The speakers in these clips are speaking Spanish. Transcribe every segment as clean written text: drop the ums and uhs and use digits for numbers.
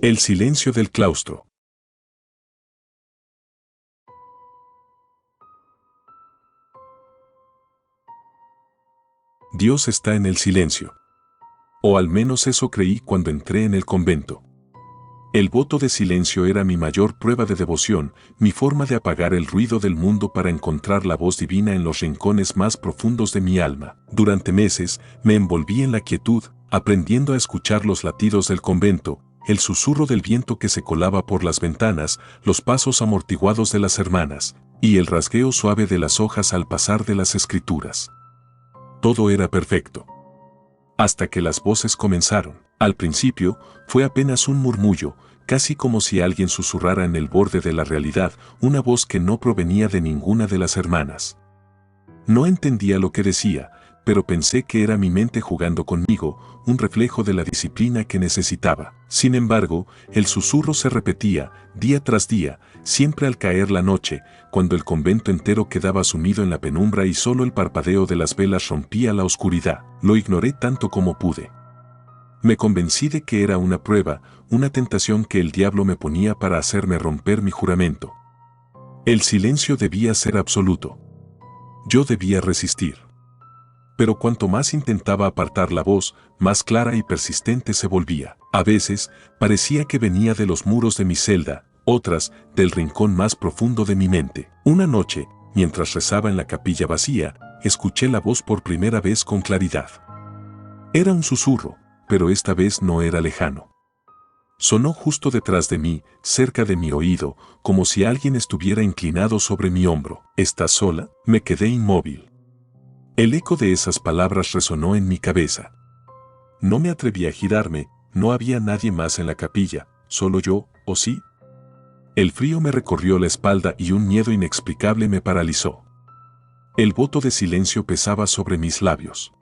El silencio del claustro. Dios está en el silencio. O al menos eso creí cuando entré en el convento. El voto de silencio era mi mayor prueba de devoción, mi forma de apagar el ruido del mundo para encontrar la voz divina en los rincones más profundos de mi alma. Durante meses me envolví en la quietud, aprendiendo a escuchar los latidos del convento, el susurro del viento que se colaba por las ventanas, los pasos amortiguados de las hermanas, y el rasgueo suave de las hojas al pasar de las escrituras. Todo era perfecto. Hasta que las voces comenzaron. Al principio, fue apenas un murmullo, casi como si alguien susurrara en el borde de la realidad, una voz que no provenía de ninguna de las hermanas. No entendía lo que decía, pero pensé que era mi mente jugando conmigo, un reflejo de la disciplina que necesitaba. Sin embargo, el susurro se repetía, día tras día, siempre al caer la noche, cuando el convento entero quedaba sumido en la penumbra y solo el parpadeo de las velas rompía la oscuridad. Lo ignoré tanto como pude. Me convencí de que era una prueba, una tentación que el diablo me ponía para hacerme romper mi juramento. El silencio debía ser absoluto. Yo debía resistir. Pero cuanto más intentaba apartar la voz, más clara y persistente se volvía. A veces, parecía que venía de los muros de mi celda, otras, del rincón más profundo de mi mente. Una noche, mientras rezaba en la capilla vacía, escuché la voz por primera vez con claridad. Era un susurro, pero esta vez no era lejano. Sonó justo detrás de mí, cerca de mi oído, como si alguien estuviera inclinado sobre mi hombro. ¿Estás sola? Me quedé inmóvil. El eco de esas palabras resonó en mi cabeza. No me atreví a girarme, no había nadie más en la capilla, solo yo, ¿o sí? El frío me recorrió la espalda y un miedo inexplicable me paralizó. El voto de silencio pesaba sobre mis labios.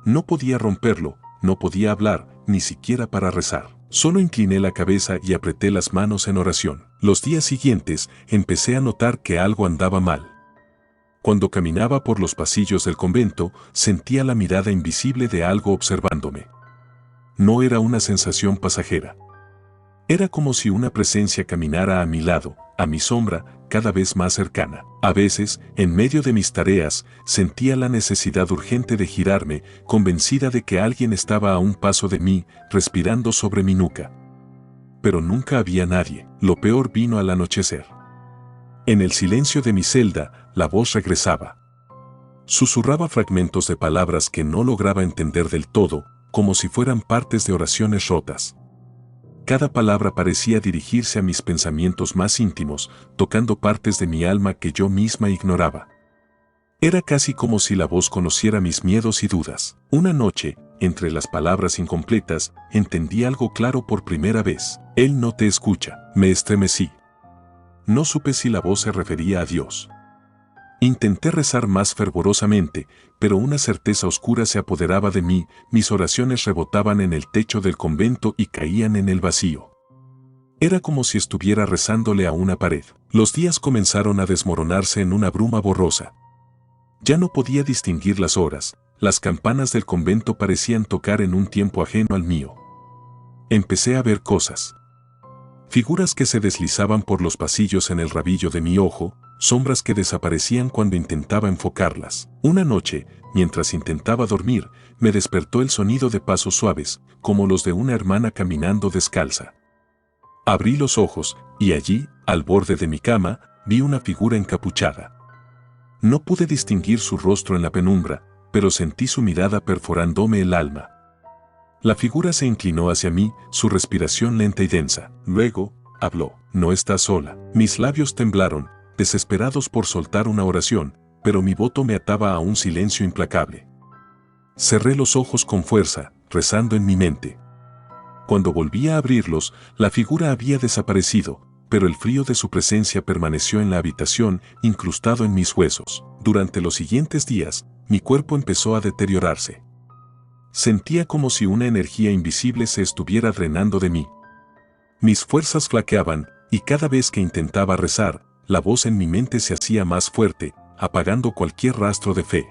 No podía romperlo, no podía hablar, ni siquiera para rezar. Solo incliné la cabeza y apreté las manos en oración. Los días siguientes empecé a notar que algo andaba mal. Cuando caminaba por los pasillos del convento, sentía la mirada invisible de algo observándome. No era una sensación pasajera. Era como si una presencia caminara a mi lado, a mi sombra, cada vez más cercana. A veces, en medio de mis tareas, sentía la necesidad urgente de girarme, convencida de que alguien estaba a un paso de mí, respirando sobre mi nuca. Pero nunca había nadie. Lo peor vino al anochecer. En el silencio de mi celda, la voz regresaba. Susurraba fragmentos de palabras que no lograba entender del todo, como si fueran partes de oraciones rotas. Cada palabra parecía dirigirse a mis pensamientos más íntimos, tocando partes de mi alma que yo misma ignoraba. Era casi como si la voz conociera mis miedos y dudas. Una noche, entre las palabras incompletas, entendí algo claro por primera vez. Él no te escucha. Me estremecí. No supe si la voz se refería a Dios. Intenté rezar más fervorosamente, pero una certeza oscura se apoderaba de mí, mis oraciones rebotaban en el techo del convento y caían en el vacío. Era como si estuviera rezándole a una pared. Los días comenzaron a desmoronarse en una bruma borrosa. Ya no podía distinguir las horas, las campanas del convento parecían tocar en un tiempo ajeno al mío. Empecé a ver cosas. Figuras que se deslizaban por los pasillos en el rabillo de mi ojo, sombras que desaparecían cuando intentaba enfocarlas. Una noche, mientras intentaba dormir, me despertó el sonido de pasos suaves, como los de una hermana caminando descalza. Abrí los ojos, y allí, al borde de mi cama, vi una figura encapuchada. No pude distinguir su rostro en la penumbra, pero sentí su mirada perforándome el alma. La figura se inclinó hacia mí, su respiración lenta y densa. Luego, habló. No estás sola. Mis labios temblaron, desesperados por soltar una oración, pero mi voto me ataba a un silencio implacable. Cerré los ojos con fuerza, rezando en mi mente. Cuando volví a abrirlos, la figura había desaparecido, pero el frío de su presencia permaneció en la habitación, incrustado en mis huesos. Durante los siguientes días, mi cuerpo empezó a deteriorarse. Sentía como si una energía invisible se estuviera drenando de mí. Mis fuerzas flaqueaban, y cada vez que intentaba rezar, la voz en mi mente se hacía más fuerte, apagando cualquier rastro de fe.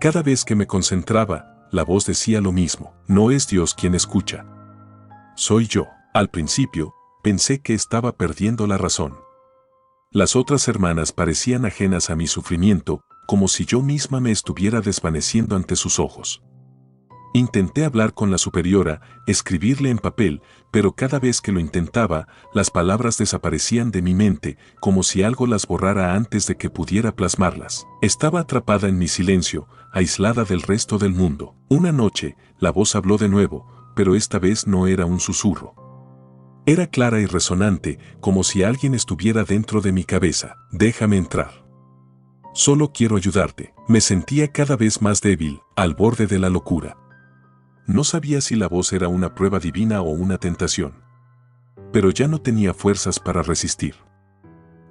Cada vez que me concentraba, la voz decía lo mismo. No es Dios quien escucha. Soy yo. Al principio, pensé que estaba perdiendo la razón. Las otras hermanas parecían ajenas a mi sufrimiento, como si yo misma me estuviera desvaneciendo ante sus ojos. Intenté hablar con la superiora, escribirle en papel, pero cada vez que lo intentaba, las palabras desaparecían de mi mente, como si algo las borrara antes de que pudiera plasmarlas. Estaba atrapada en mi silencio, aislada del resto del mundo. Una noche, la voz habló de nuevo, pero esta vez no era un susurro. Era clara y resonante, como si alguien estuviera dentro de mi cabeza. Déjame entrar. Solo quiero ayudarte. Me sentía cada vez más débil, al borde de la locura. No sabía si la voz era una prueba divina o una tentación. Pero ya no tenía fuerzas para resistir.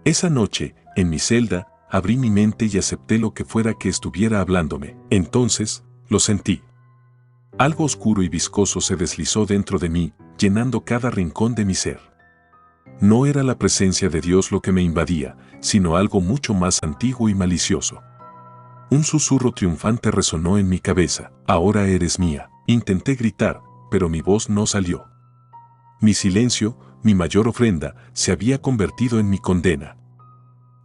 Esa noche, en mi celda, abrí mi mente y acepté lo que fuera que estuviera hablándome. Entonces, lo sentí. Algo oscuro y viscoso se deslizó dentro de mí, llenando cada rincón de mi ser. No era la presencia de Dios lo que me invadía, sino algo mucho más antiguo y malicioso. Un susurro triunfante resonó en mi cabeza. Ahora eres mía. Intenté gritar, pero mi voz no salió. Mi silencio, mi mayor ofrenda, se había convertido en mi condena.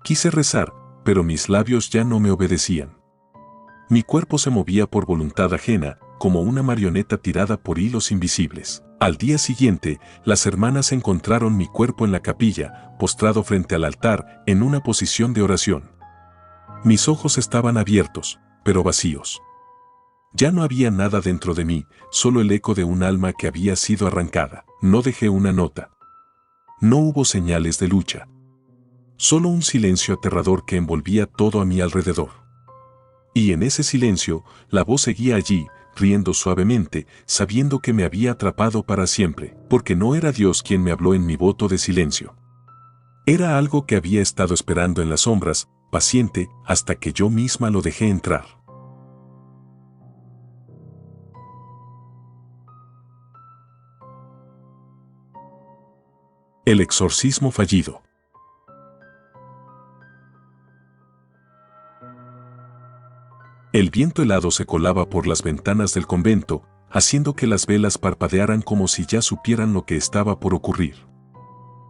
Quise rezar, pero mis labios ya no me obedecían. Mi cuerpo se movía por voluntad ajena, como una marioneta tirada por hilos invisibles. Al día siguiente, las hermanas encontraron mi cuerpo en la capilla, postrado frente al altar, en una posición de oración. Mis ojos estaban abiertos, pero vacíos. Ya no había nada dentro de mí, solo el eco de un alma que había sido arrancada. No dejé una nota. No hubo señales de lucha. Solo un silencio aterrador que envolvía todo a mi alrededor. Y en ese silencio, la voz seguía allí, riendo suavemente, sabiendo que me había atrapado para siempre, porque no era Dios quien me habló en mi voto de silencio. Era algo que había estado esperando en las sombras, paciente, hasta que yo misma lo dejé entrar. El exorcismo fallido. El viento helado se colaba por las ventanas del convento, haciendo que las velas parpadearan como si ya supieran lo que estaba por ocurrir.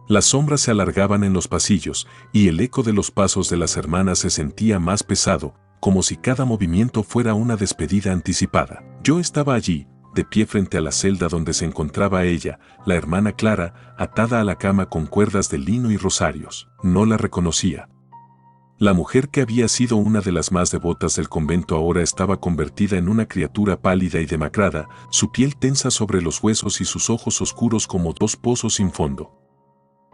Las sombras se alargaban en los pasillos, y el eco de los pasos de las hermanas se sentía más pesado, como si cada movimiento fuera una despedida anticipada. Yo estaba allí, de pie frente a la celda donde se encontraba ella, la hermana Clara, atada a la cama con cuerdas de lino y rosarios. No la reconocía. La mujer que había sido una de las más devotas del convento ahora estaba convertida en una criatura pálida y demacrada, su piel tensa sobre los huesos y sus ojos oscuros como dos pozos sin fondo.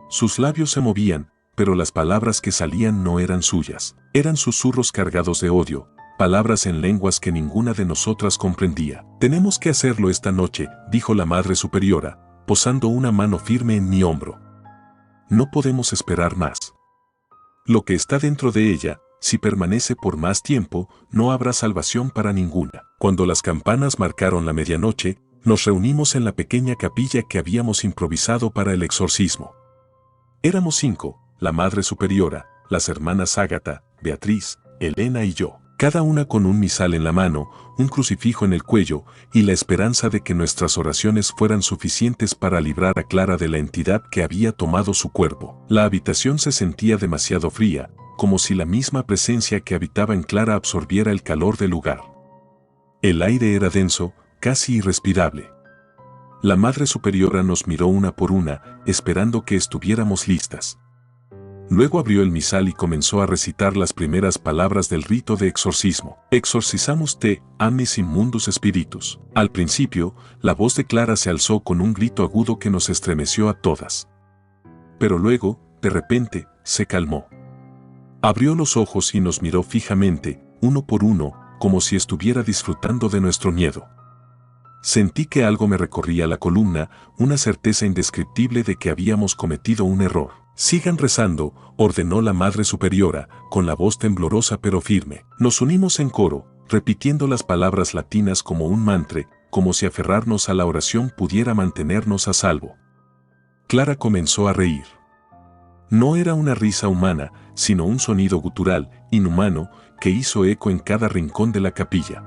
Sus labios se movían, pero las palabras que salían no eran suyas. Eran susurros cargados de odio, palabras en lenguas que ninguna de nosotras comprendía. «Tenemos que hacerlo esta noche», dijo la Madre Superiora, posando una mano firme en mi hombro. «No podemos esperar más. Lo que está dentro de ella, si permanece por más tiempo, no habrá salvación para ninguna». Cuando las campanas marcaron la medianoche, nos reunimos en la pequeña capilla que habíamos improvisado para el exorcismo. Éramos 5, la Madre Superiora, las hermanas Ágata, Beatriz, Elena y yo, cada una con un misal en la mano, un crucifijo en el cuello y la esperanza de que nuestras oraciones fueran suficientes para librar a Clara de la entidad que había tomado su cuerpo. La habitación se sentía demasiado fría, como si la misma presencia que habitaba en Clara absorbiera el calor del lugar. El aire era denso, casi irrespirable. La Madre Superiora nos miró una por una, esperando que estuviéramos listas. Luego abrió el misal y comenzó a recitar las primeras palabras del rito de exorcismo. «Exorcizamos te, ames inmundos espíritus». Al principio, la voz de Clara se alzó con un grito agudo que nos estremeció a todas. Pero luego, de repente, se calmó. Abrió los ojos y nos miró fijamente, uno por uno, como si estuviera disfrutando de nuestro miedo. Sentí que algo me recorría la columna, una certeza indescriptible de que habíamos cometido un error. «Sigan rezando», ordenó la Madre Superiora, con la voz temblorosa pero firme. Nos unimos en coro, repitiendo las palabras latinas como un mantra, como si aferrarnos a la oración pudiera mantenernos a salvo. Clara comenzó a reír. No era una risa humana, sino un sonido gutural, inhumano, que hizo eco en cada rincón de la capilla.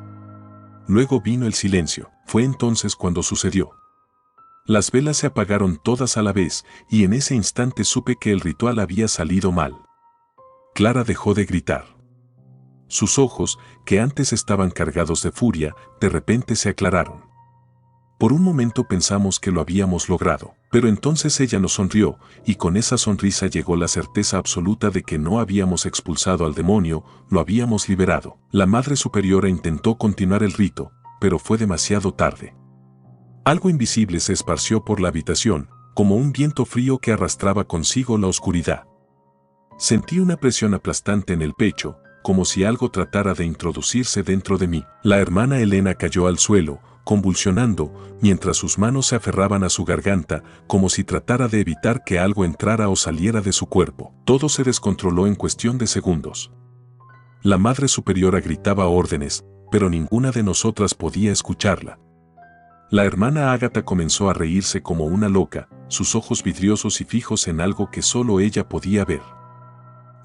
Luego vino el silencio. Fue entonces cuando sucedió. Las velas se apagaron todas a la vez, y en ese instante supe que el ritual había salido mal. Clara dejó de gritar. Sus ojos, que antes estaban cargados de furia, de repente se aclararon. Por un momento pensamos que lo habíamos logrado, pero entonces ella nos sonrió, y con esa sonrisa llegó la certeza absoluta de que no habíamos expulsado al demonio, lo habíamos liberado. La Madre Superiora intentó continuar el rito, pero fue demasiado tarde. Algo invisible se esparció por la habitación, como un viento frío que arrastraba consigo la oscuridad. Sentí una presión aplastante en el pecho, como si algo tratara de introducirse dentro de mí. La hermana Elena cayó al suelo, convulsionando, mientras sus manos se aferraban a su garganta, como si tratara de evitar que algo entrara o saliera de su cuerpo. Todo se descontroló en cuestión de segundos. La Madre Superiora gritaba órdenes, pero ninguna de nosotras podía escucharla. La hermana Ágata comenzó a reírse como una loca, sus ojos vidriosos y fijos en algo que solo ella podía ver.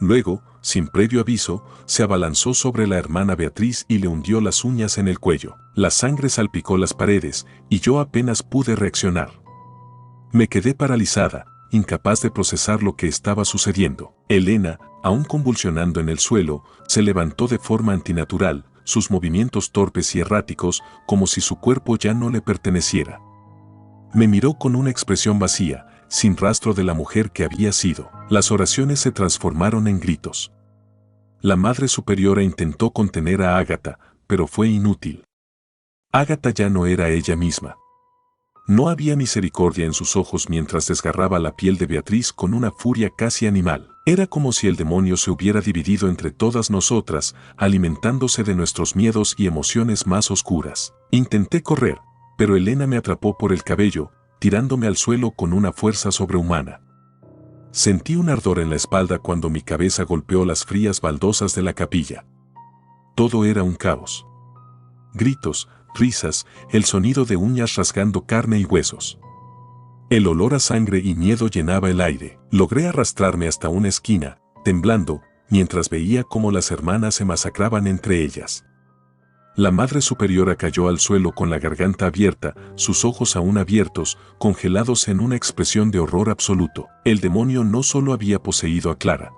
Luego, sin previo aviso, se abalanzó sobre la hermana Beatriz y le hundió las uñas en el cuello. La sangre salpicó las paredes, y yo apenas pude reaccionar. Me quedé paralizada, incapaz de procesar lo que estaba sucediendo. Elena, aún convulsionando en el suelo, se levantó de forma antinatural, sus movimientos torpes y erráticos, como si su cuerpo ya no le perteneciera. Me miró con una expresión vacía, sin rastro de la mujer que había sido. Las oraciones se transformaron en gritos. La Madre Superiora intentó contener a Ágata, pero fue inútil. Ágata ya no era ella misma. No había misericordia en sus ojos mientras desgarraba la piel de Beatriz con una furia casi animal. Era como si el demonio se hubiera dividido entre todas nosotras, alimentándose de nuestros miedos y emociones más oscuras. Intenté correr, pero Elena me atrapó por el cabello, tirándome al suelo con una fuerza sobrehumana. Sentí un ardor en la espalda cuando mi cabeza golpeó las frías baldosas de la capilla. Todo era un caos. Gritos, risas, el sonido de uñas rasgando carne y huesos. El olor a sangre y miedo llenaba el aire. Logré arrastrarme hasta una esquina, temblando, mientras veía cómo las hermanas se masacraban entre ellas. La Madre Superiora cayó al suelo con la garganta abierta, sus ojos aún abiertos, congelados en una expresión de horror absoluto. El demonio no solo había poseído a Clara.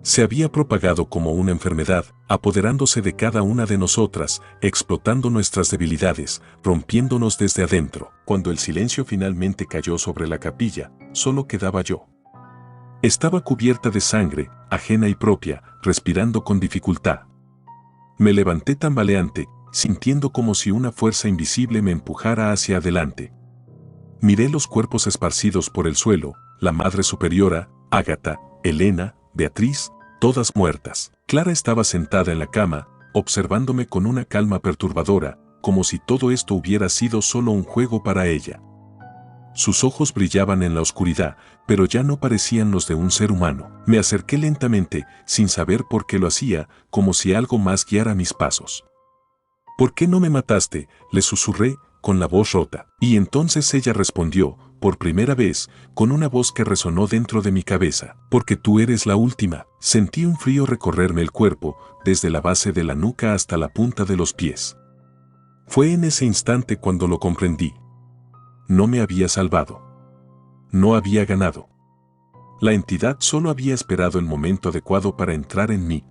Se había propagado como una enfermedad, apoderándose de cada una de nosotras, explotando nuestras debilidades, rompiéndonos desde adentro. Cuando el silencio finalmente cayó sobre la capilla, solo quedaba yo. Estaba cubierta de sangre, ajena y propia, respirando con dificultad. Me levanté tambaleante, sintiendo como si una fuerza invisible me empujara hacia adelante. Miré los cuerpos esparcidos por el suelo, la Madre Superiora, Ágata, Elena, Beatriz, todas muertas. Clara estaba sentada en la cama, observándome con una calma perturbadora, como si todo esto hubiera sido solo un juego para ella. Sus ojos brillaban en la oscuridad, pero ya no parecían los de un ser humano. Me acerqué lentamente, sin saber por qué lo hacía, como si algo más guiara mis pasos. ¿Por qué no me mataste?, le susurré, con la voz rota. Y entonces ella respondió, por primera vez, con una voz que resonó dentro de mi cabeza. Porque tú eres la última. Sentí un frío recorrerme el cuerpo, desde la base de la nuca hasta la punta de los pies. Fue en ese instante cuando lo comprendí. No me había salvado. No había ganado. La entidad solo había esperado el momento adecuado para entrar en mí.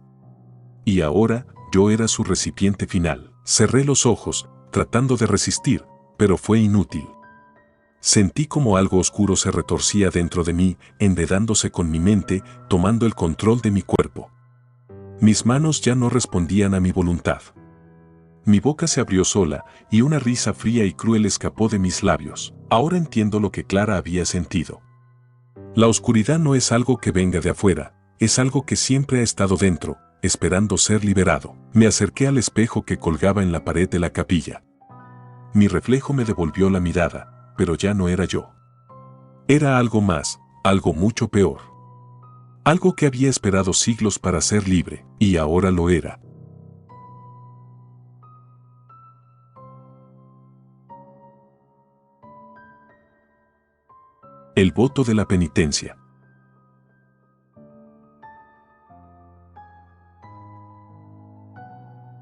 Y ahora, yo era su recipiente final. Cerré los ojos, tratando de resistir, pero fue inútil. Sentí como algo oscuro se retorcía dentro de mí, enredándose con mi mente, tomando el control de mi cuerpo. Mis manos ya no respondían a mi voluntad. Mi boca se abrió sola, y una risa fría y cruel escapó de mis labios. Ahora entiendo lo que Clara había sentido. La oscuridad no es algo que venga de afuera, es algo que siempre ha estado dentro, esperando ser liberado. Me acerqué al espejo que colgaba en la pared de la capilla. Mi reflejo me devolvió la mirada, pero ya no era yo. Era algo más, algo mucho peor. Algo que había esperado siglos para ser libre, y ahora lo era. El voto de la penitencia.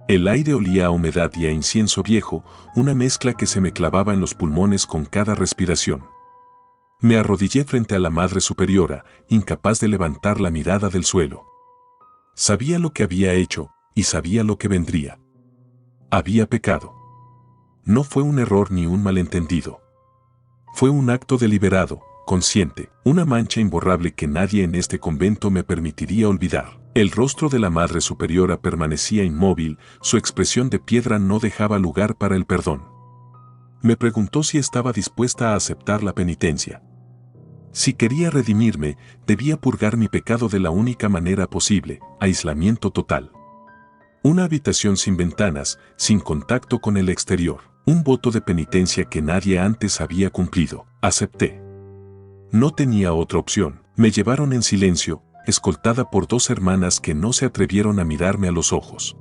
El aire olía a humedad y a incienso viejo, una mezcla que se me clavaba en los pulmones con cada respiración. Me arrodillé frente a la Madre Superiora, incapaz de levantar la mirada del suelo. Sabía lo que había hecho, y sabía lo que vendría. Había pecado. No fue un error ni un malentendido. Fue un acto deliberado, consciente, una mancha imborrable que nadie en este convento me permitiría olvidar. El rostro de la Madre Superiora permanecía inmóvil, su expresión de piedra no dejaba lugar para el perdón. Me preguntó si estaba dispuesta a aceptar la penitencia. Si quería redimirme, debía purgar mi pecado de la única manera posible, aislamiento total. Una habitación sin ventanas, sin contacto con el exterior. Un voto de penitencia que nadie antes había cumplido. Acepté. No tenía otra opción. Me llevaron en silencio, escoltada por 2 hermanas que no se atrevieron a mirarme a los ojos.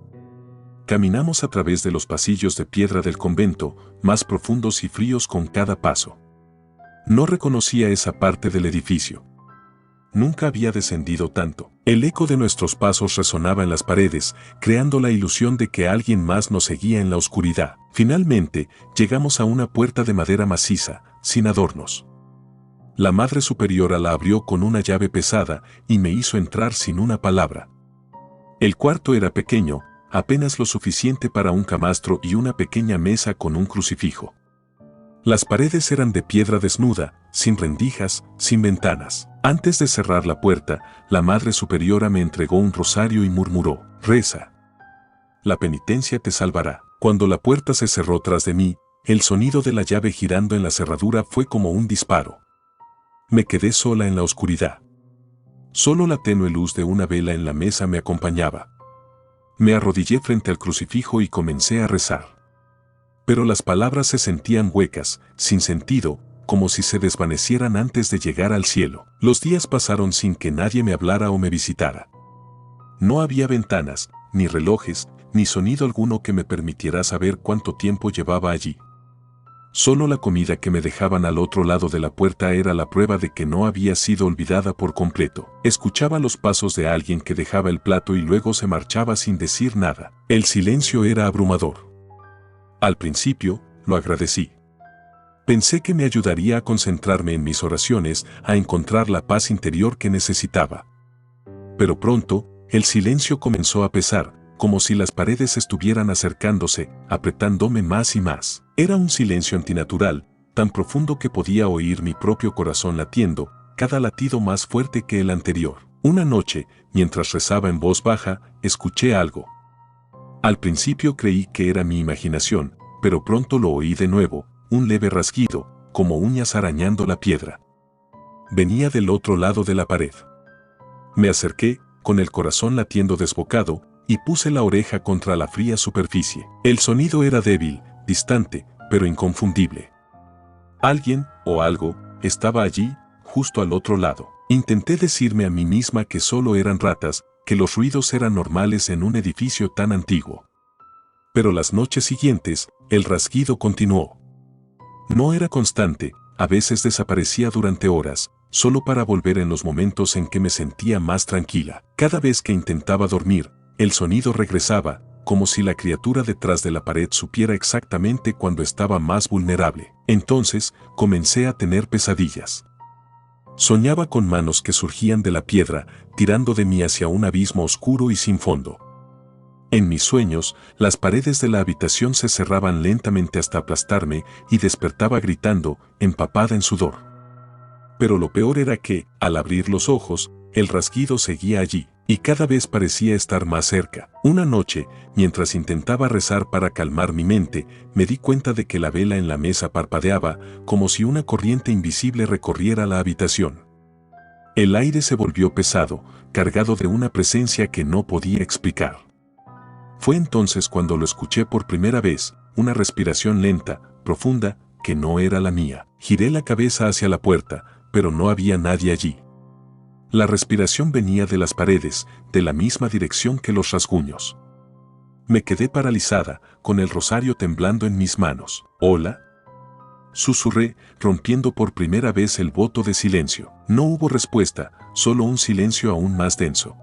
Caminamos a través de los pasillos de piedra del convento, más profundos y fríos con cada paso. No reconocía esa parte del edificio. Nunca había descendido tanto. El eco de nuestros pasos resonaba en las paredes, creando la ilusión de que alguien más nos seguía en la oscuridad. Finalmente, llegamos a una puerta de madera maciza, sin adornos. La Madre Superiora la abrió con una llave pesada y me hizo entrar sin una palabra. El cuarto era pequeño, apenas lo suficiente para un camastro y una pequeña mesa con un crucifijo. Las paredes eran de piedra desnuda, sin rendijas, sin ventanas. Antes de cerrar la puerta, la Madre Superiora me entregó un rosario y murmuró: «Reza. La penitencia te salvará». Cuando la puerta se cerró tras de mí, el sonido de la llave girando en la cerradura fue como un disparo. Me quedé sola en la oscuridad. Solo la tenue luz de una vela en la mesa me acompañaba. Me arrodillé frente al crucifijo y comencé a rezar. Pero las palabras se sentían huecas, sin sentido, como si se desvanecieran antes de llegar al cielo. Los días pasaron sin que nadie me hablara o me visitara. No había ventanas, ni relojes, ni sonido alguno que me permitiera saber cuánto tiempo llevaba allí. Solo la comida que me dejaban al otro lado de la puerta era la prueba de que no había sido olvidada por completo. Escuchaba los pasos de alguien que dejaba el plato y luego se marchaba sin decir nada. El silencio era abrumador. Al principio, lo agradecí. Pensé que me ayudaría a concentrarme en mis oraciones, a encontrar la paz interior que necesitaba. Pero pronto, el silencio comenzó a pesar, como si las paredes estuvieran acercándose, apretándome más y más. Era un silencio antinatural, tan profundo que podía oír mi propio corazón latiendo, cada latido más fuerte que el anterior. Una noche, mientras rezaba en voz baja, escuché algo. Al principio creí que era mi imaginación, pero pronto lo oí de nuevo, un leve rasguido, como uñas arañando la piedra. Venía del otro lado de la pared. Me acerqué, con el corazón latiendo desbocado, y puse la oreja contra la fría superficie. El sonido era débil, distante, pero inconfundible. Alguien, o algo, estaba allí, justo al otro lado. Intenté decirme a mí misma que solo eran ratas, que los ruidos eran normales en un edificio tan antiguo. Pero las noches siguientes, el rasguido continuó. No era constante, a veces desaparecía durante horas, solo para volver en los momentos en que me sentía más tranquila. Cada vez que intentaba dormir, el sonido regresaba, como si la criatura detrás de la pared supiera exactamente cuando estaba más vulnerable. Entonces, comencé a tener pesadillas. Soñaba con manos que surgían de la piedra, tirando de mí hacia un abismo oscuro y sin fondo. En mis sueños, las paredes de la habitación se cerraban lentamente hasta aplastarme y despertaba gritando, empapada en sudor. Pero lo peor era que, al abrir los ojos, el rasguido seguía allí, y cada vez parecía estar más cerca. Una noche, mientras intentaba rezar para calmar mi mente, me di cuenta de que la vela en la mesa parpadeaba, como si una corriente invisible recorriera la habitación. El aire se volvió pesado, cargado de una presencia que no podía explicar. Fue entonces cuando lo escuché por primera vez, una respiración lenta, profunda, que no era la mía. Giré la cabeza hacia la puerta, pero no había nadie allí. La respiración venía de las paredes, de la misma dirección que los rasguños. Me quedé paralizada, con el rosario temblando en mis manos. «¿Hola?», susurré, rompiendo por primera vez el voto de silencio. No hubo respuesta, solo un silencio aún más denso.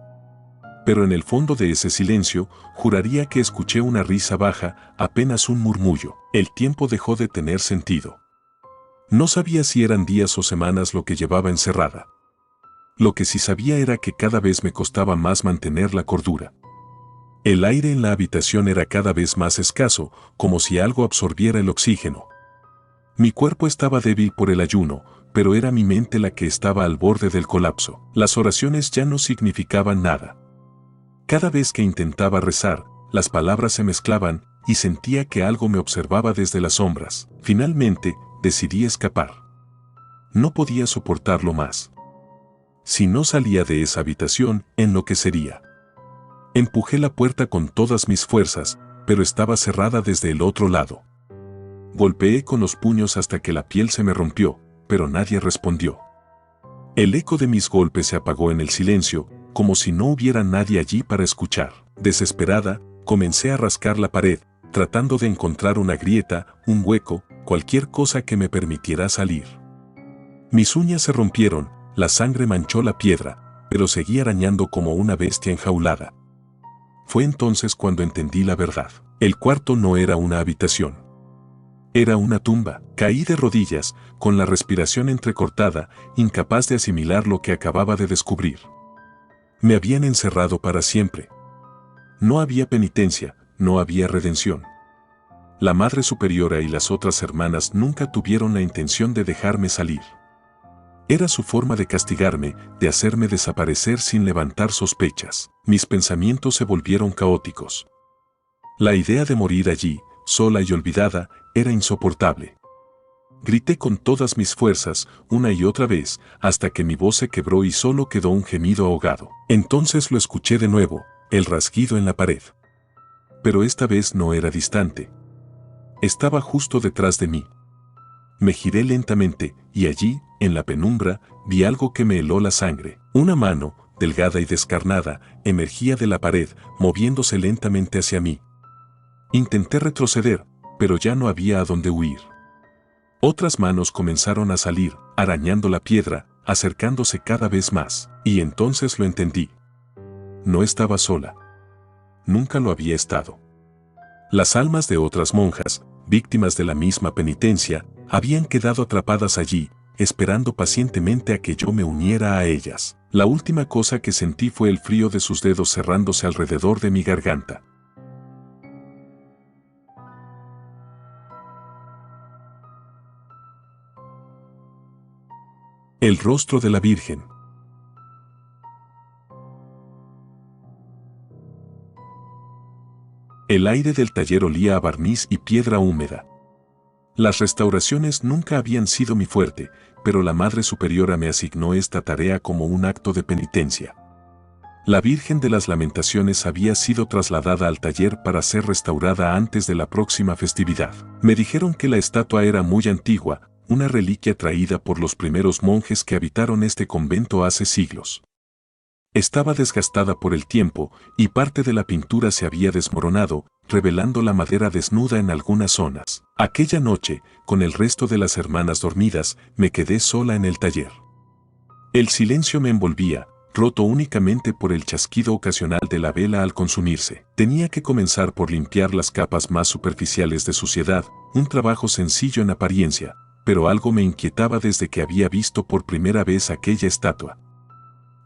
Pero en el fondo de ese silencio, juraría que escuché una risa baja, apenas un murmullo. El tiempo dejó de tener sentido. No sabía si eran días o semanas lo que llevaba encerrada. Lo que sí sabía era que cada vez me costaba más mantener la cordura. El aire en la habitación era cada vez más escaso, como si algo absorbiera el oxígeno. Mi cuerpo estaba débil por el ayuno, pero era mi mente la que estaba al borde del colapso. Las oraciones ya no significaban nada. Cada vez que intentaba rezar, las palabras se mezclaban y sentía que algo me observaba desde las sombras. Finalmente, decidí escapar. No podía soportarlo más. Si no salía de esa habitación, enloquecería. Empujé la puerta con todas mis fuerzas, pero estaba cerrada desde el otro lado. Golpeé con los puños hasta que la piel se me rompió, pero nadie respondió. El eco de mis golpes se apagó en el silencio, como si no hubiera nadie allí para escuchar. Desesperada, comencé a rascar la pared, tratando de encontrar una grieta, un hueco, cualquier cosa que me permitiera salir. Mis uñas se rompieron, la sangre manchó la piedra, pero seguí arañando como una bestia enjaulada. Fue entonces cuando entendí la verdad. El cuarto no era una habitación. Era una tumba. Caí de rodillas, con la respiración entrecortada, incapaz de asimilar lo que acababa de descubrir. Me habían encerrado para siempre. No había penitencia, no había redención. La Madre Superiora y las otras hermanas nunca tuvieron la intención de dejarme salir. Era su forma de castigarme, de hacerme desaparecer sin levantar sospechas. Mis pensamientos se volvieron caóticos. La idea de morir allí, sola y olvidada, era insoportable. Grité con todas mis fuerzas, una y otra vez, hasta que mi voz se quebró y solo quedó un gemido ahogado. Entonces lo escuché de nuevo, el rasguido en la pared. Pero esta vez no era distante. Estaba justo detrás de mí. Me giré lentamente, y allí, en la penumbra, vi algo que me heló la sangre. Una mano, delgada y descarnada, emergía de la pared, moviéndose lentamente hacia mí. Intenté retroceder, pero ya no había a dónde huir. Otras manos comenzaron a salir, arañando la piedra, acercándose cada vez más, y entonces lo entendí. No estaba sola. Nunca lo había estado. Las almas de otras monjas, víctimas de la misma penitencia, habían quedado atrapadas allí, esperando pacientemente a que yo me uniera a ellas. La última cosa que sentí fue el frío de sus dedos cerrándose alrededor de mi garganta. El rostro de la Virgen. El aire del taller olía a barniz y piedra húmeda. Las restauraciones nunca habían sido mi fuerte, pero la Madre Superiora me asignó esta tarea como un acto de penitencia. La Virgen de las Lamentaciones había sido trasladada al taller para ser restaurada antes de la próxima festividad. Me dijeron que la estatua era muy antigua, una reliquia traída por los primeros monjes que habitaron este convento hace siglos. Estaba desgastada por el tiempo, y parte de la pintura se había desmoronado, revelando la madera desnuda en algunas zonas. Aquella noche, con el resto de las hermanas dormidas, me quedé sola en el taller. El silencio me envolvía, roto únicamente por el chasquido ocasional de la vela al consumirse. Tenía que comenzar por limpiar las capas más superficiales de suciedad, un trabajo sencillo en apariencia, pero algo me inquietaba desde que había visto por primera vez aquella estatua.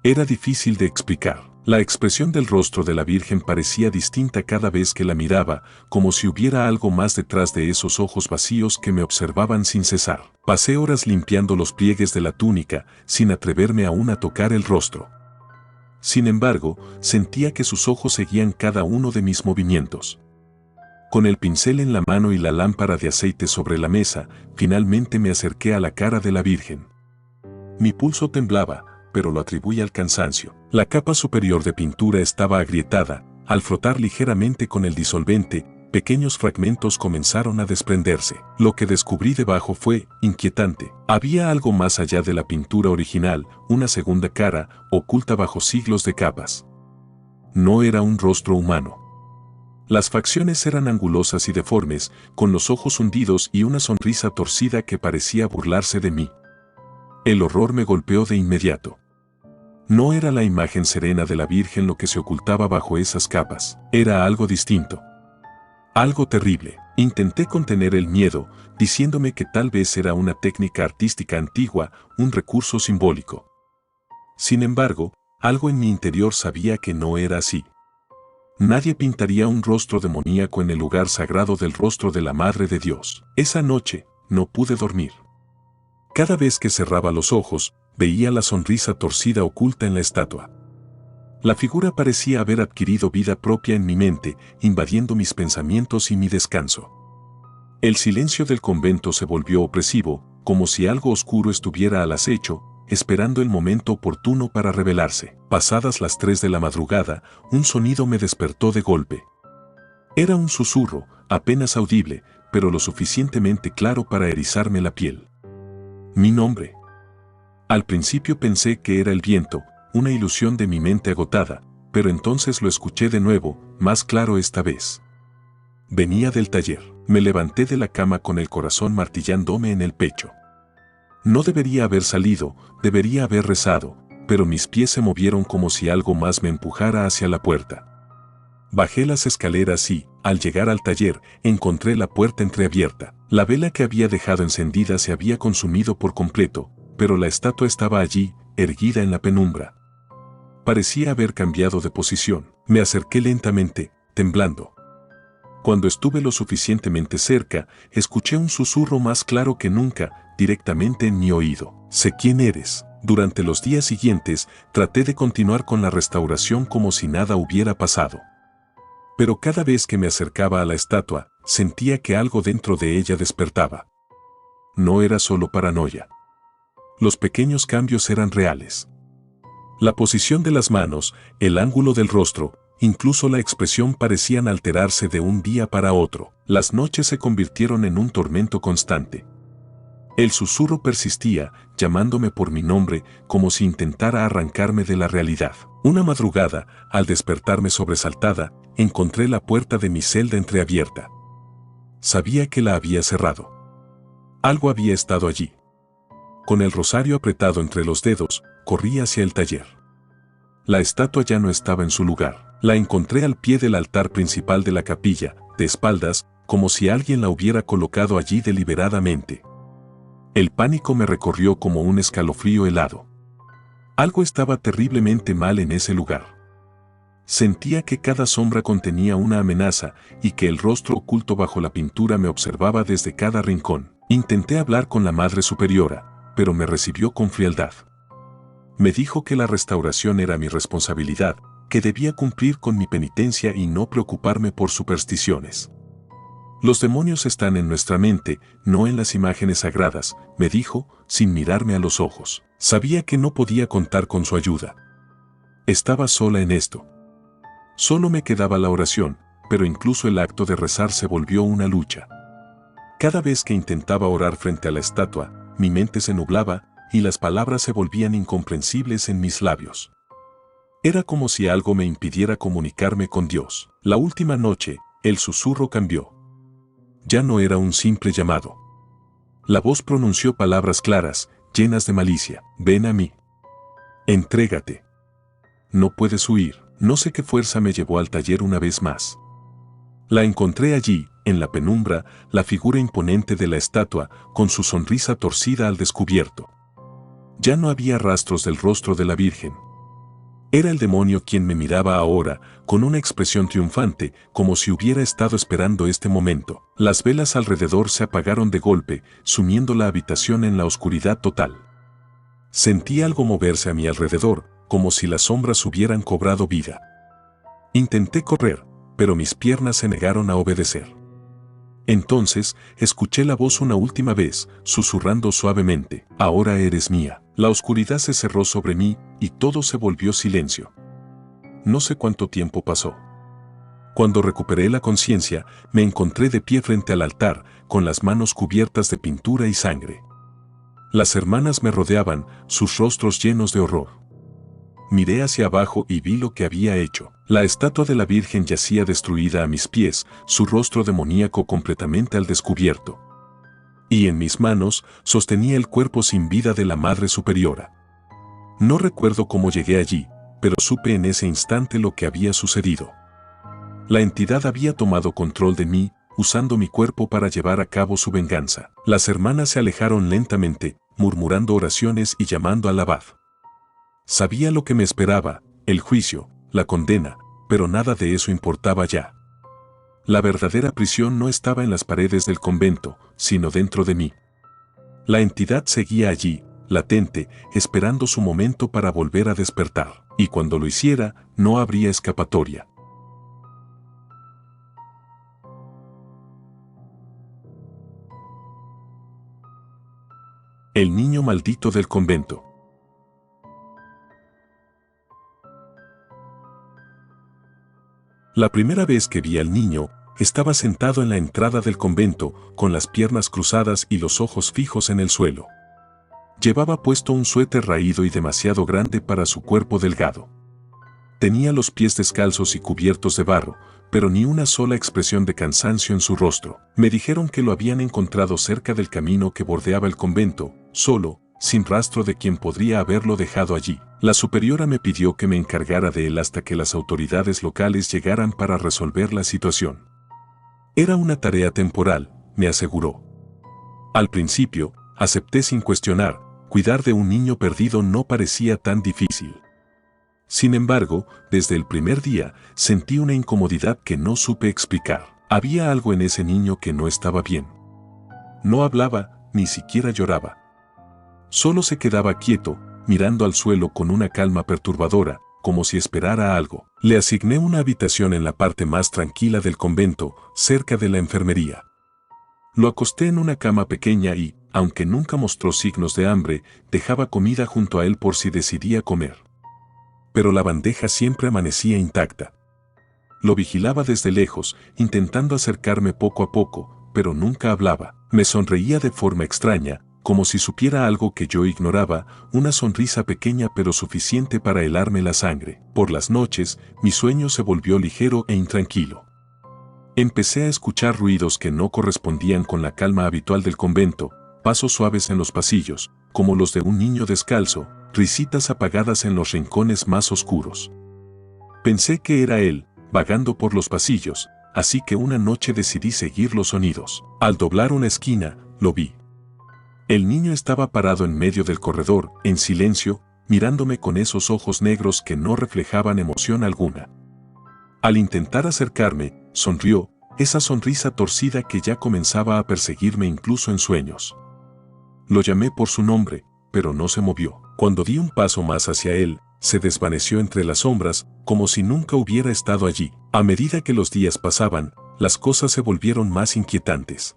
Era difícil de explicar. La expresión del rostro de la Virgen parecía distinta cada vez que la miraba, como si hubiera algo más detrás de esos ojos vacíos que me observaban sin cesar. Pasé horas limpiando los pliegues de la túnica, sin atreverme aún a tocar el rostro. Sin embargo, sentía que sus ojos seguían cada uno de mis movimientos. Con el pincel en la mano y la lámpara de aceite sobre la mesa, finalmente me acerqué a la cara de la Virgen. Mi pulso temblaba, pero lo atribuí al cansancio. La capa superior de pintura estaba agrietada. Al frotar ligeramente con el disolvente, pequeños fragmentos comenzaron a desprenderse. Lo que descubrí debajo fue inquietante. Había algo más allá de la pintura original, una segunda cara, oculta bajo siglos de capas. No era un rostro humano. Las facciones eran angulosas y deformes, con los ojos hundidos y una sonrisa torcida que parecía burlarse de mí. El horror me golpeó de inmediato. No era la imagen serena de la Virgen lo que se ocultaba bajo esas capas, era algo distinto. Algo terrible. Intenté contener el miedo, diciéndome que tal vez era una técnica artística antigua, un recurso simbólico. Sin embargo, algo en mi interior sabía que no era así. Nadie pintaría un rostro demoníaco en el lugar sagrado del rostro de la Madre de Dios. Esa noche, no pude dormir. Cada vez que cerraba los ojos, veía la sonrisa torcida oculta en la estatua. La figura parecía haber adquirido vida propia en mi mente, invadiendo mis pensamientos y mi descanso. El silencio del convento se volvió opresivo, como si algo oscuro estuviera al acecho, esperando el momento oportuno para revelarse. Pasadas las 3 de la madrugada, un sonido me despertó de golpe. Era un susurro, apenas audible, pero lo suficientemente claro para erizarme la piel. Mi nombre. Al principio pensé que era el viento, una ilusión de mi mente agotada, pero entonces lo escuché de nuevo, más claro esta vez. Venía del taller. Me levanté de la cama con el corazón martillándome en el pecho. No debería haber salido, debería haber rezado, pero mis pies se movieron como si algo más me empujara hacia la puerta. Bajé las escaleras y, al llegar al taller, encontré la puerta entreabierta. La vela que había dejado encendida se había consumido por completo, pero la estatua estaba allí, erguida en la penumbra. Parecía haber cambiado de posición. Me acerqué lentamente, temblando. Cuando estuve lo suficientemente cerca, escuché un susurro más claro que nunca, directamente en mi oído. Sé quién eres. Durante los días siguientes, traté de continuar con la restauración como si nada hubiera pasado. Pero cada vez que me acercaba a la estatua, sentía que algo dentro de ella despertaba. No era solo paranoia. Los pequeños cambios eran reales. La posición de las manos, el ángulo del rostro, incluso la expresión parecían alterarse de un día para otro. Las noches se convirtieron en un tormento constante. El susurro persistía, llamándome por mi nombre, como si intentara arrancarme de la realidad. Una madrugada, al despertarme sobresaltada, encontré la puerta de mi celda entreabierta. Sabía que la había cerrado. Algo había estado allí. Con el rosario apretado entre los dedos, corrí hacia el taller. La estatua ya no estaba en su lugar. La encontré al pie del altar principal de la capilla, de espaldas, como si alguien la hubiera colocado allí deliberadamente. El pánico me recorrió como un escalofrío helado. Algo estaba terriblemente mal en ese lugar. Sentía que cada sombra contenía una amenaza y que el rostro oculto bajo la pintura me observaba desde cada rincón. Intenté hablar con la Madre Superiora, pero me recibió con frialdad. Me dijo que la restauración era mi responsabilidad, que debía cumplir con mi penitencia y no preocuparme por supersticiones. Los demonios están en nuestra mente, no en las imágenes sagradas, me dijo, sin mirarme a los ojos. Sabía que no podía contar con su ayuda. Estaba sola en esto. Solo me quedaba la oración, pero incluso el acto de rezar se volvió una lucha. Cada vez que intentaba orar frente a la estatua, mi mente se nublaba y las palabras se volvían incomprensibles en mis labios. Era como si algo me impidiera comunicarme con Dios. La última noche, el susurro cambió. Ya no era un simple llamado. La voz pronunció palabras claras, llenas de malicia. Ven a mí. Entrégate. No puedes huir. No sé qué fuerza me llevó al taller una vez más. La encontré allí, en la penumbra, la figura imponente de la estatua, con su sonrisa torcida al descubierto. Ya no había rastros del rostro de la Virgen. Era el demonio quien me miraba ahora, con una expresión triunfante, como si hubiera estado esperando este momento. Las velas alrededor se apagaron de golpe, sumiendo la habitación en la oscuridad total. Sentí algo moverse a mi alrededor, como si las sombras hubieran cobrado vida. Intenté correr, pero mis piernas se negaron a obedecer. Entonces, escuché la voz una última vez, susurrando suavemente, ahora eres mía. La oscuridad se cerró sobre mí, y todo se volvió silencio. No sé cuánto tiempo pasó. Cuando recuperé la conciencia, me encontré de pie frente al altar, con las manos cubiertas de pintura y sangre. Las hermanas me rodeaban, sus rostros llenos de horror. Miré hacia abajo y vi lo que había hecho. La estatua de la Virgen yacía destruida a mis pies, su rostro demoníaco completamente al descubierto. Y en mis manos sostenía el cuerpo sin vida de la Madre Superiora. No recuerdo cómo llegué allí, pero supe en ese instante lo que había sucedido. La entidad había tomado control de mí, usando mi cuerpo para llevar a cabo su venganza. Las hermanas se alejaron lentamente, murmurando oraciones y llamando al abad. Sabía lo que me esperaba, el juicio, la condena, pero nada de eso importaba ya. La verdadera prisión no estaba en las paredes del convento, sino dentro de mí. La entidad seguía allí, latente, esperando su momento para volver a despertar, y cuando lo hiciera, no habría escapatoria. El niño maldito del convento. La primera vez que vi al niño, estaba sentado en la entrada del convento, con las piernas cruzadas y los ojos fijos en el suelo. Llevaba puesto un suéter raído y demasiado grande para su cuerpo delgado. Tenía los pies descalzos y cubiertos de barro, pero ni una sola expresión de cansancio en su rostro. Me dijeron que lo habían encontrado cerca del camino que bordeaba el convento, solo, sin rastro de quien podría haberlo dejado allí. La superiora me pidió que me encargara de él hasta que las autoridades locales llegaran para resolver la situación. Era una tarea temporal, me aseguró. Al principio, acepté sin cuestionar. Cuidar de un niño perdido no parecía tan difícil. Sin embargo, desde el primer día, sentí una incomodidad que no supe explicar. Había algo en ese niño que no estaba bien. No hablaba, ni siquiera lloraba. Solo se quedaba quieto, mirando al suelo con una calma perturbadora, como si esperara algo. Le asigné una habitación en la parte más tranquila del convento, cerca de la enfermería. Lo acosté en una cama pequeña y, aunque nunca mostró signos de hambre, dejaba comida junto a él por si decidía comer. Pero la bandeja siempre amanecía intacta. Lo vigilaba desde lejos, intentando acercarme poco a poco, pero nunca hablaba. Me sonreía de forma extraña, como si supiera algo que yo ignoraba, una sonrisa pequeña pero suficiente para helarme la sangre. Por las noches, mi sueño se volvió ligero e intranquilo. Empecé a escuchar ruidos que no correspondían con la calma habitual del convento, pasos suaves en los pasillos, como los de un niño descalzo, risitas apagadas en los rincones más oscuros. Pensé que era él, vagando por los pasillos, así que una noche decidí seguir los sonidos. Al doblar una esquina, lo vi. El niño estaba parado en medio del corredor, en silencio, mirándome con esos ojos negros que no reflejaban emoción alguna. Al intentar acercarme, sonrió, esa sonrisa torcida que ya comenzaba a perseguirme incluso en sueños. Lo llamé por su nombre, pero no se movió. Cuando di un paso más hacia él, se desvaneció entre las sombras, como si nunca hubiera estado allí. A medida que los días pasaban, las cosas se volvieron más inquietantes.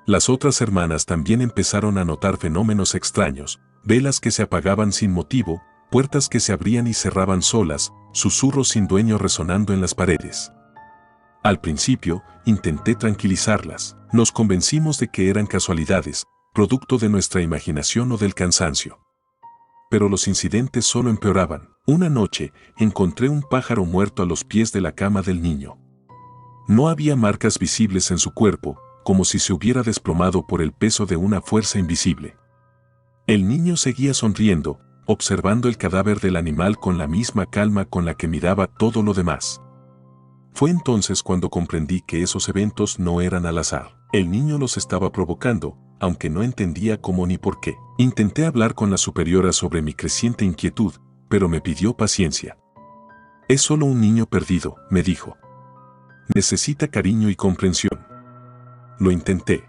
Las otras hermanas también empezaron a notar fenómenos extraños, velas que se apagaban sin motivo, puertas que se abrían y cerraban solas, susurros sin dueño resonando en las paredes. Al principio, intenté tranquilizarlas. Nos convencimos de que eran casualidades, producto de nuestra imaginación o del cansancio. Pero los incidentes solo empeoraban. Una noche, encontré un pájaro muerto a los pies de la cama del niño. No había marcas visibles en su cuerpo, como si se hubiera desplomado por el peso de una fuerza invisible. El niño seguía sonriendo, observando el cadáver del animal con la misma calma con la que miraba todo lo demás. Fue entonces cuando comprendí que esos eventos no eran al azar. El niño los estaba provocando, aunque no entendía cómo ni por qué. Intenté hablar con la superiora sobre mi creciente inquietud, pero me pidió paciencia. Es solo un niño perdido, me dijo. Necesita cariño y comprensión. Lo intenté.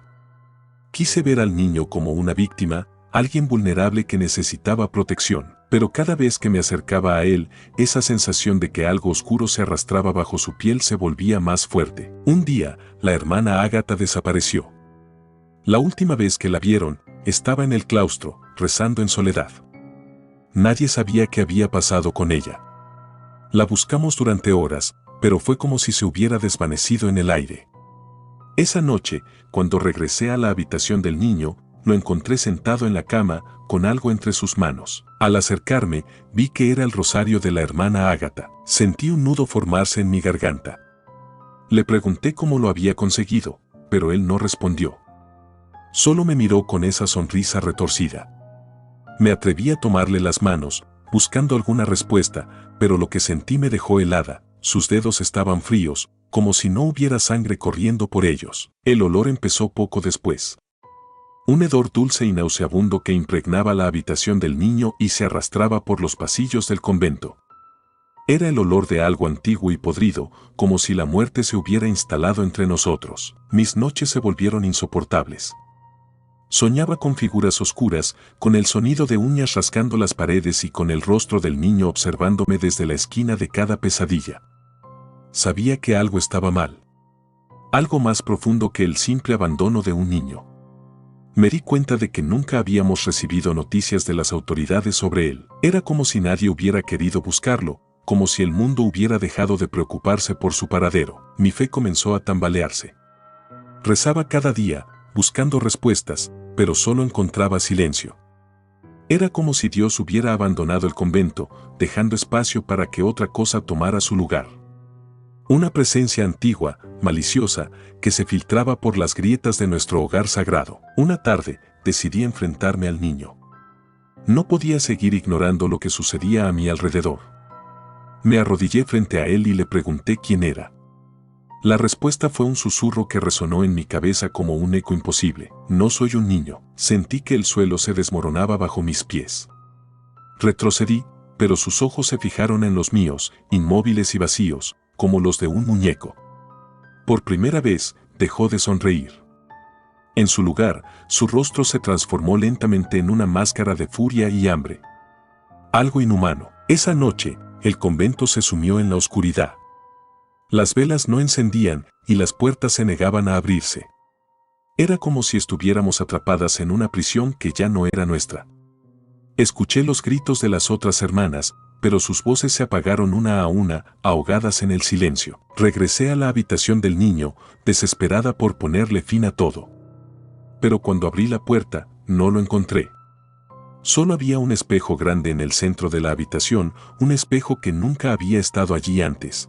Quise ver al niño como una víctima, alguien vulnerable que necesitaba protección, pero cada vez que me acercaba a él, esa sensación de que algo oscuro se arrastraba bajo su piel se volvía más fuerte. Un día, la hermana Ágata desapareció. La última vez que la vieron, estaba en el claustro, rezando en soledad. Nadie sabía qué había pasado con ella. La buscamos durante horas, pero fue como si se hubiera desvanecido en el aire. Esa noche, cuando regresé a la habitación del niño, lo encontré sentado en la cama, con algo entre sus manos. Al acercarme, vi que era el rosario de la hermana Ágata. Sentí un nudo formarse en mi garganta. Le pregunté cómo lo había conseguido, pero él no respondió. Solo me miró con esa sonrisa retorcida. Me atreví a tomarle las manos, buscando alguna respuesta, pero lo que sentí me dejó helada. Sus dedos estaban fríos, como si no hubiera sangre corriendo por ellos. El olor empezó poco después. Un hedor dulce y nauseabundo que impregnaba la habitación del niño y se arrastraba por los pasillos del convento. Era el olor de algo antiguo y podrido, como si la muerte se hubiera instalado entre nosotros. Mis noches se volvieron insoportables. Soñaba con figuras oscuras, con el sonido de uñas rascando las paredes y con el rostro del niño observándome desde la esquina de cada pesadilla. Sabía que algo estaba mal. Algo más profundo que el simple abandono de un niño. Me di cuenta de que nunca habíamos recibido noticias de las autoridades sobre él. Era como si nadie hubiera querido buscarlo, como si el mundo hubiera dejado de preocuparse por su paradero. Mi fe comenzó a tambalearse. Rezaba cada día, buscando respuestas, pero solo encontraba silencio. Era como si Dios hubiera abandonado el convento, dejando espacio para que otra cosa tomara su lugar. Una presencia antigua, maliciosa, que se filtraba por las grietas de nuestro hogar sagrado. Una tarde, decidí enfrentarme al niño. No podía seguir ignorando lo que sucedía a mi alrededor. Me arrodillé frente a él y le pregunté quién era. La respuesta fue un susurro que resonó en mi cabeza como un eco imposible. No soy un niño. Sentí que el suelo se desmoronaba bajo mis pies. Retrocedí, pero sus ojos se fijaron en los míos, inmóviles y vacíos, como los de un muñeco. Por primera vez, dejó de sonreír. En su lugar, su rostro se transformó lentamente en una máscara de furia y hambre. Algo inhumano. Esa noche, el convento se sumió en la oscuridad. Las velas no encendían y las puertas se negaban a abrirse. Era como si estuviéramos atrapadas en una prisión que ya no era nuestra. Escuché los gritos de las otras hermanas, pero sus voces se apagaron una a una, ahogadas en el silencio. Regresé a la habitación del niño, desesperada por ponerle fin a todo. Pero cuando abrí la puerta, no lo encontré. Solo había un espejo grande en el centro de la habitación, un espejo que nunca había estado allí antes.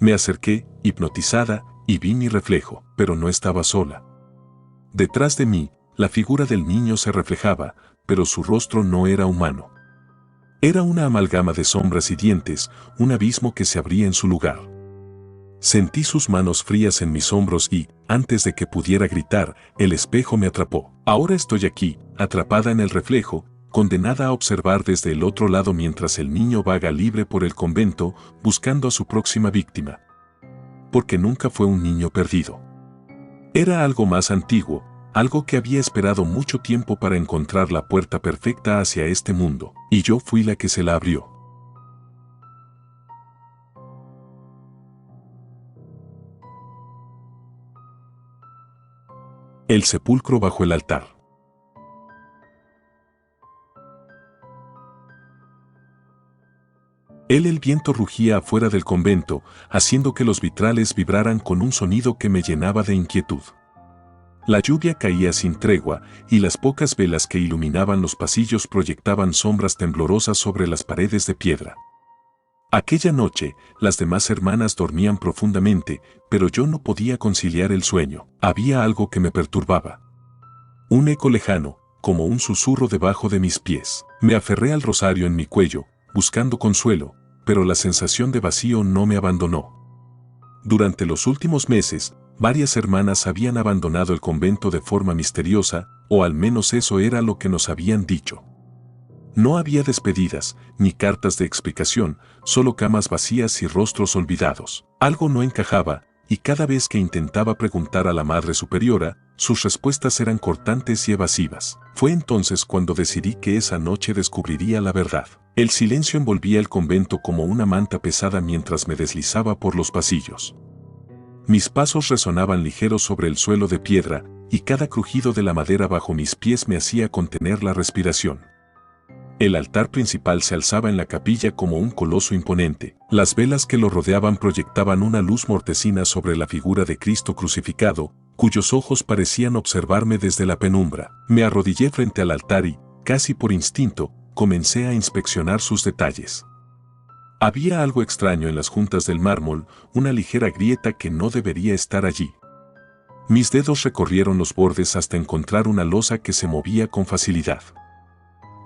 Me acerqué, hipnotizada, y vi mi reflejo, pero no estaba sola. Detrás de mí, la figura del niño se reflejaba, pero su rostro no era humano. Era una amalgama de sombras y dientes, un abismo que se abría en su lugar. Sentí sus manos frías en mis hombros y, antes de que pudiera gritar, el espejo me atrapó. Ahora estoy aquí, atrapada en el reflejo, condenada a observar desde el otro lado mientras el niño vaga libre por el convento, buscando a su próxima víctima. Porque nunca fue un niño perdido. Era algo más antiguo, algo que había esperado mucho tiempo para encontrar la puerta perfecta hacia este mundo, y yo fui la que se la abrió. El sepulcro bajo el altar. El viento rugía afuera del convento, haciendo que los vitrales vibraran con un sonido que me llenaba de inquietud. La lluvia caía sin tregua, y las pocas velas que iluminaban los pasillos proyectaban sombras temblorosas sobre las paredes de piedra. Aquella noche, las demás hermanas dormían profundamente, pero yo no podía conciliar el sueño. Había algo que me perturbaba. Un eco lejano, como un susurro debajo de mis pies. Me aferré al rosario en mi cuello, buscando consuelo, pero la sensación de vacío no me abandonó. Durante los últimos meses, varias hermanas habían abandonado el convento de forma misteriosa, o al menos eso era lo que nos habían dicho. No había despedidas, ni cartas de explicación, solo camas vacías y rostros olvidados. Algo no encajaba, y cada vez que intentaba preguntar a la Madre Superiora, sus respuestas eran cortantes y evasivas. Fue entonces cuando decidí que esa noche descubriría la verdad. El silencio envolvía el convento como una manta pesada mientras me deslizaba por los pasillos. Mis pasos resonaban ligeros sobre el suelo de piedra, y cada crujido de la madera bajo mis pies me hacía contener la respiración. El altar principal se alzaba en la capilla como un coloso imponente. Las velas que lo rodeaban proyectaban una luz mortecina sobre la figura de Cristo crucificado, cuyos ojos parecían observarme desde la penumbra. Me arrodillé frente al altar y, casi por instinto, comencé a inspeccionar sus detalles. Había algo extraño en las juntas del mármol, una ligera grieta que no debería estar allí. Mis dedos recorrieron los bordes hasta encontrar una losa que se movía con facilidad.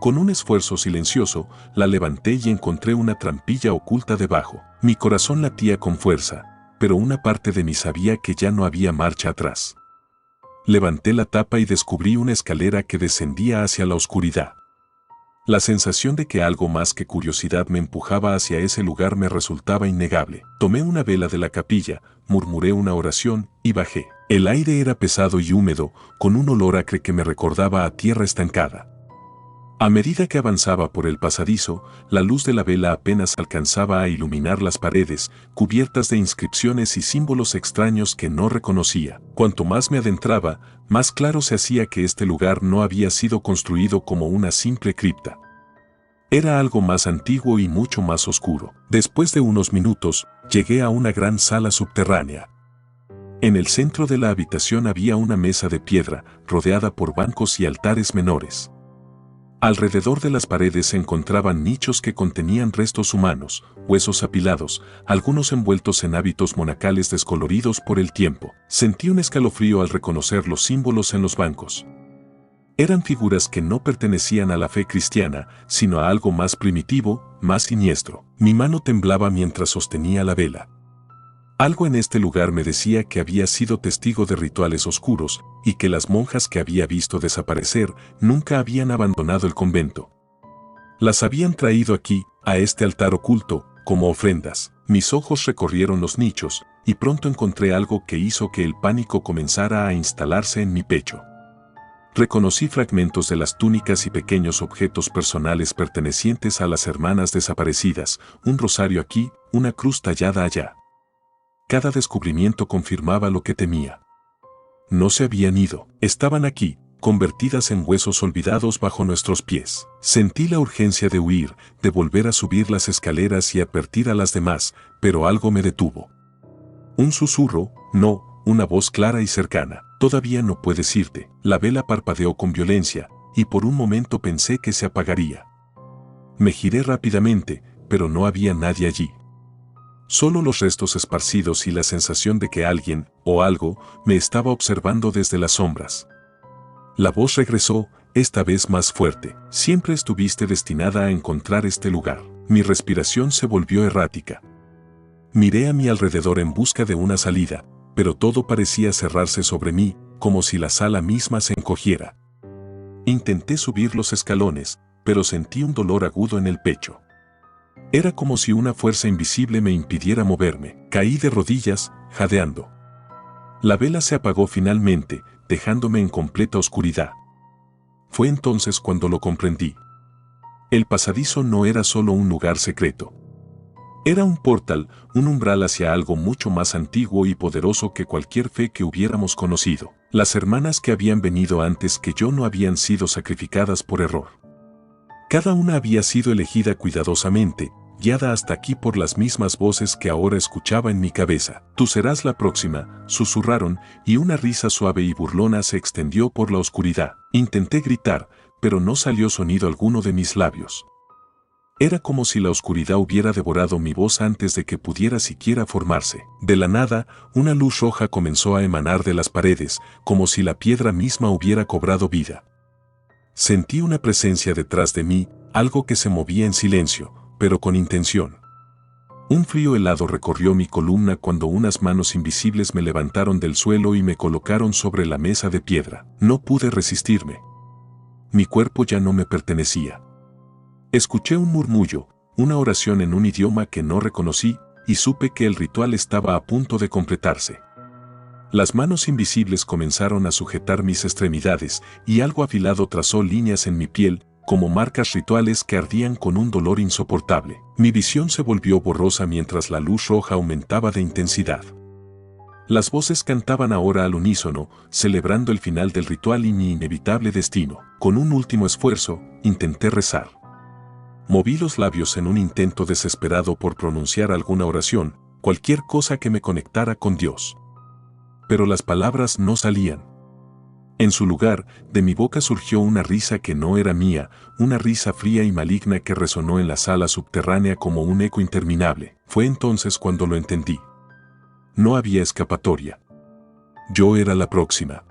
Con un esfuerzo silencioso, la levanté y encontré una trampilla oculta debajo. Mi corazón latía con fuerza, pero una parte de mí sabía que ya no había marcha atrás. Levanté la tapa y descubrí una escalera que descendía hacia la oscuridad. La sensación de que algo más que curiosidad me empujaba hacia ese lugar me resultaba innegable. Tomé una vela de la capilla, murmuré una oración y bajé. El aire era pesado y húmedo, con un olor acre que me recordaba a tierra estancada. A medida que avanzaba por el pasadizo, la luz de la vela apenas alcanzaba a iluminar las paredes, cubiertas de inscripciones y símbolos extraños que no reconocía. Cuanto más me adentraba, más claro se hacía que este lugar no había sido construido como una simple cripta. Era algo más antiguo y mucho más oscuro. Después de unos minutos, llegué a una gran sala subterránea. En el centro de la habitación había una mesa de piedra, rodeada por bancos y altares menores. Alrededor de las paredes se encontraban nichos que contenían restos humanos, huesos apilados, algunos envueltos en hábitos monacales descoloridos por el tiempo. Sentí un escalofrío al reconocer los símbolos en los bancos. Eran figuras que no pertenecían a la fe cristiana, sino a algo más primitivo, más siniestro. Mi mano temblaba mientras sostenía la vela. Algo en este lugar me decía que había sido testigo de rituales oscuros y que las monjas que había visto desaparecer nunca habían abandonado el convento. Las habían traído aquí, a este altar oculto, como ofrendas. Mis ojos recorrieron los nichos y pronto encontré algo que hizo que el pánico comenzara a instalarse en mi pecho. Reconocí fragmentos de las túnicas y pequeños objetos personales pertenecientes a las hermanas desaparecidas, un rosario aquí, una cruz tallada allá. Cada descubrimiento confirmaba lo que temía. No se habían ido, estaban aquí, convertidas en huesos olvidados bajo nuestros pies. Sentí la urgencia de huir, de volver a subir las escaleras y advertir a las demás, pero algo me detuvo. Un susurro, no, una voz clara y cercana. Todavía no puedes irte. La vela parpadeó con violencia, y por un momento pensé que se apagaría. Me giré rápidamente, pero no había nadie allí. Solo los restos esparcidos y la sensación de que alguien, o algo, me estaba observando desde las sombras. La voz regresó, esta vez más fuerte. Siempre estuviste destinada a encontrar este lugar. Mi respiración se volvió errática. Miré a mi alrededor en busca de una salida, pero todo parecía cerrarse sobre mí, como si la sala misma se encogiera. Intenté subir los escalones, pero sentí un dolor agudo en el pecho. Era como si una fuerza invisible me impidiera moverme. Caí de rodillas, jadeando. La vela se apagó finalmente, dejándome en completa oscuridad. Fue entonces cuando lo comprendí. El pasadizo no era solo un lugar secreto. Era un portal, un umbral hacia algo mucho más antiguo y poderoso que cualquier fe que hubiéramos conocido. Las hermanas que habían venido antes que yo no habían sido sacrificadas por error. Cada una había sido elegida cuidadosamente, guiada hasta aquí por las mismas voces que ahora escuchaba en mi cabeza. Tú serás la próxima, susurraron, y una risa suave y burlona se extendió por la oscuridad. Intenté gritar, pero no salió sonido alguno de mis labios. Era como si la oscuridad hubiera devorado mi voz antes de que pudiera siquiera formarse. De la nada, una luz roja comenzó a emanar de las paredes, como si la piedra misma hubiera cobrado vida. Sentí una presencia detrás de mí, algo que se movía en silencio, pero con intención. Un frío helado recorrió mi columna cuando unas manos invisibles me levantaron del suelo y me colocaron sobre la mesa de piedra. No pude resistirme. Mi cuerpo ya no me pertenecía. Escuché un murmullo, una oración en un idioma que no reconocí, y supe que el ritual estaba a punto de completarse. Las manos invisibles comenzaron a sujetar mis extremidades, y algo afilado trazó líneas en mi piel, como marcas rituales que ardían con un dolor insoportable. Mi visión se volvió borrosa mientras la luz roja aumentaba de intensidad. Las voces cantaban ahora al unísono, celebrando el final del ritual y mi inevitable destino. Con un último esfuerzo, intenté rezar. Moví los labios en un intento desesperado por pronunciar alguna oración, cualquier cosa que me conectara con Dios. Pero las palabras no salían. En su lugar, de mi boca surgió una risa que no era mía, una risa fría y maligna que resonó en la sala subterránea como un eco interminable. Fue entonces cuando lo entendí. No había escapatoria. Yo era la próxima.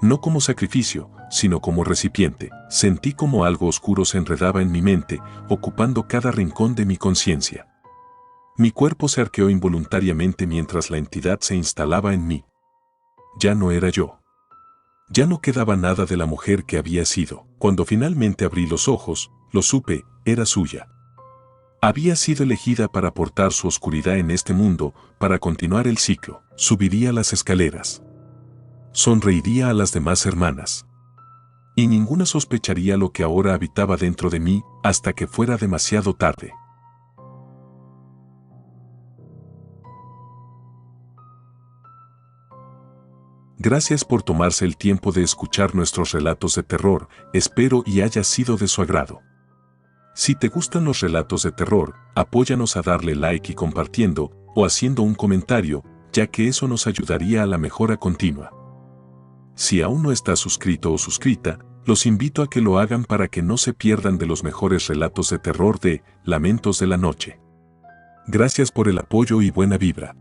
No como sacrificio, sino como recipiente. Sentí como algo oscuro se enredaba en mi mente, ocupando cada rincón de mi conciencia. Mi cuerpo se arqueó involuntariamente mientras la entidad se instalaba en mí. Ya no era yo. Ya no quedaba nada de la mujer que había sido. Cuando finalmente abrí los ojos, lo supe, era suya. Había sido elegida para aportar su oscuridad en este mundo, para continuar el ciclo. Subiría las escaleras. Sonreiría a las demás hermanas. Y ninguna sospecharía lo que ahora habitaba dentro de mí, hasta que fuera demasiado tarde. Gracias por tomarse el tiempo de escuchar nuestros relatos de terror, espero y haya sido de su agrado. Si te gustan los relatos de terror, apóyanos a darle like y compartiendo, o haciendo un comentario, ya que eso nos ayudaría a la mejora continua. Si aún no estás suscrito o suscrita, los invito a que lo hagan para que no se pierdan de los mejores relatos de terror de Lamentos de la Noche. Gracias por el apoyo y buena vibra.